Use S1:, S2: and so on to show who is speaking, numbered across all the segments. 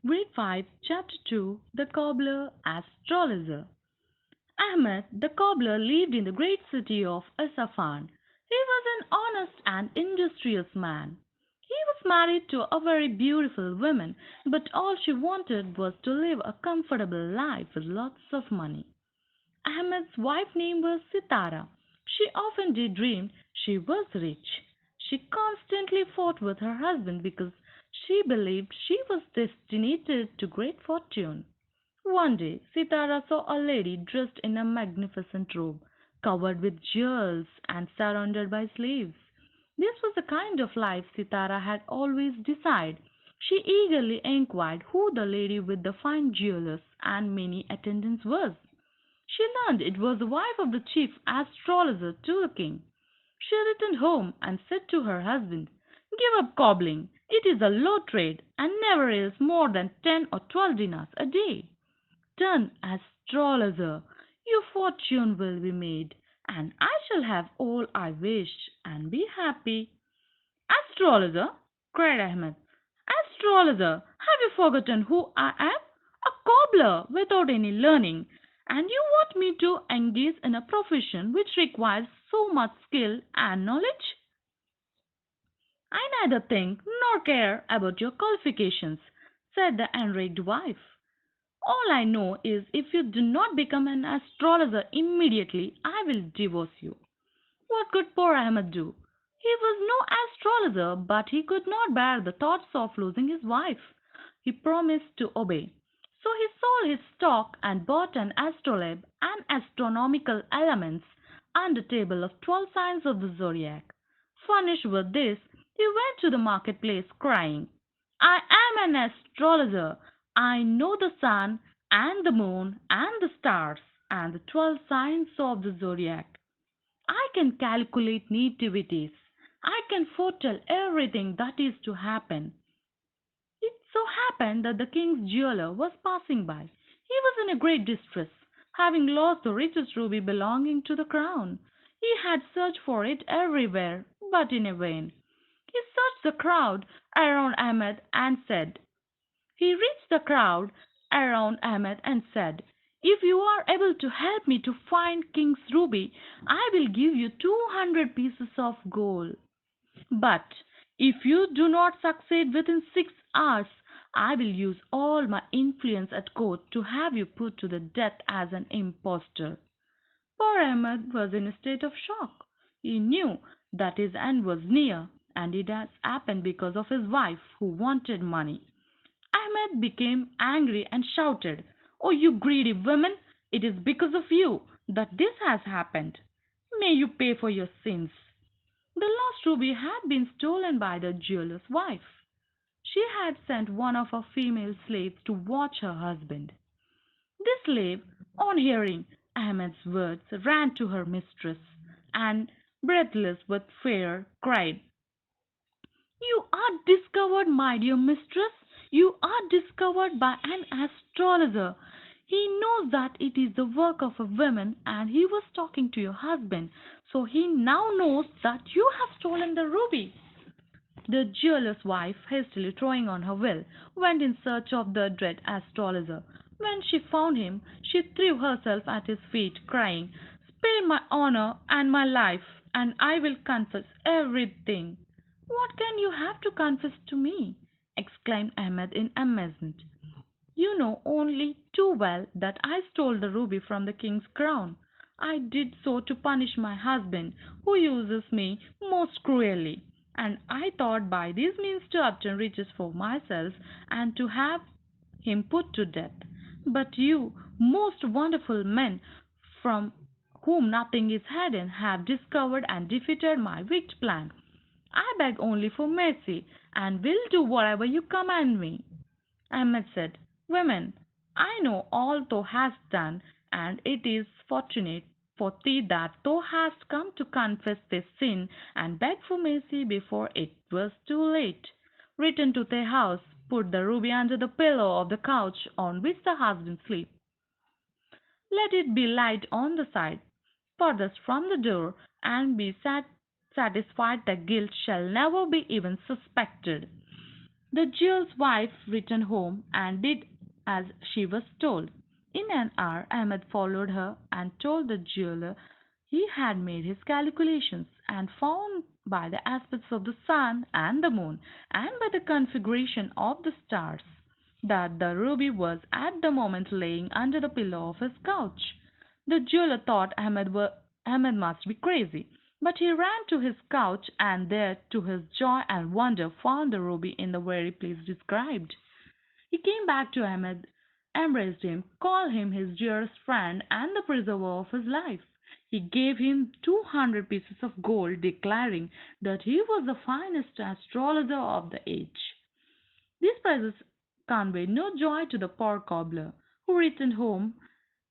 S1: Grade 5, Chapter 2, The Cobbler Astrologer. Ahmed the cobbler lived in the great city of Isfahan. He was an honest and industrious man. He was married to a very beautiful woman, but all she wanted was to live a comfortable life with lots of money. Ahmed's wife name was Sitara. She often daydreamed she was rich. She constantly fought with her husband because she believed she was destined to great fortune. One day, Sitara saw a lady dressed in a magnificent robe, covered with jewels and surrounded by slaves. This was the kind of life Sitara had always desired. She eagerly inquired who the lady with the fine jewels and many attendants was. She learned it was the wife of the chief astrologer to the king. She returned home and said to her husband, "Give up cobbling. It is a low trade and never yields more than 10 or 12 dinars a day. Turn astrologer. Your fortune will be made, and I shall have all I wish and be happy." "Astrologer!" cried Ahmed. "Astrologer! Have you forgotten who I am? A cobbler without any learning. And you want me to engage in a profession which requires so much skill and knowledge? I neither think nor care about your qualifications," said the enraged wife. "All I know is if you do not become an astrologer immediately, I will divorce you." What could poor Ahmed do? He was no astrologer, but he could not bear the thoughts of losing his wife. He promised to obey. So he sold his stock and bought an astrolabe and astronomical elements and a table of 12 signs of the zodiac. Furnished with this, he went to the marketplace crying, "I am an astrologer. I know the sun and the moon and the stars and the 12 signs of the zodiac. I can calculate nativities. I can foretell everything that is to happen." It so happened that the king's jeweler was passing by. He was in a great distress, having lost the richest ruby belonging to the crown. He had searched for it everywhere, but in vain. He searched the crowd around Ahmed and said, He reached the crowd around Ahmed and said, "If you are able to help me to find King's ruby, I will give you 200 pieces of gold. But if you do not succeed within 6 hours, I will use all my influence at court to have you put to the death as an impostor." Poor Ahmed was in a state of shock. He knew that his end was near, and it had happened because of his wife who wanted money. Ahmed became angry and shouted, "Oh, you greedy woman! It is because of you that this has happened. May you pay for your sins." The lost ruby had been stolen by the jeweller's wife. She had sent one of her female slaves to watch her husband. This slave, on hearing Ahmed's words, ran to her mistress and, breathless with fear, cried, "You are discovered, my dear mistress. You are discovered by an astrologer. He knows that it is the work of a woman, and he was talking to your husband, so he now knows that you have stolen the ruby." The jeweller's wife, hastily throwing on her veil, went in search of the dread astrologer. When she found him, she threw herself at his feet, crying, "Spare my honor and my life, and I will confess everything." "What can you have to confess to me?" exclaimed Ahmed in amazement. "You know only too well that I stole the ruby from the king's crown. I did so to punish my husband, who uses me most cruelly, and I thought by these means to obtain riches for myself and to have him put to death. But you, most wonderful men, from whom nothing is hidden, have discovered and defeated my wicked plan. I beg only for mercy, and will do whatever you command me." Ahmed said, "Women, I know all thou hast done, and it is fortunate for thee that thou hast come to confess this sin and beg for mercy before it was too late. Return to thy house, put the ruby under the pillow of the couch on which the husband sleeps. Let it be laid on the side furthest from the door, and be satisfied that guilt shall never be even suspected." The jewel's wife returned home and did as she was told. In an hour, Ahmed followed her and told the jeweler he had made his calculations and found by the aspects of the sun and the moon and by the configuration of the stars that the ruby was at the moment laying under the pillow of his couch. The jeweler thought Ahmed must be crazy, but he ran to his couch and there, to his joy and wonder, found the ruby in the very place described. He came back to Ahmed, embraced him, called him his dearest friend and the preserver of his life. He gave him 200 pieces of gold, declaring that he was the finest astrologer of the age. These prizes conveyed no joy to the poor cobbler, who returned home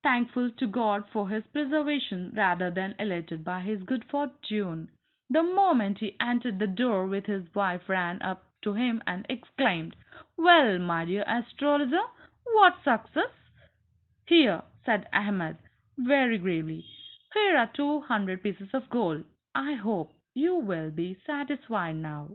S1: thankful to God for his preservation rather than elated by his good fortune. The moment he entered the door with his wife ran up to him and exclaimed, "Well, my dear astrologer, what success?" "Here," said Ahmed very gravely, "here are 200 pieces of gold. I hope you will be satisfied now."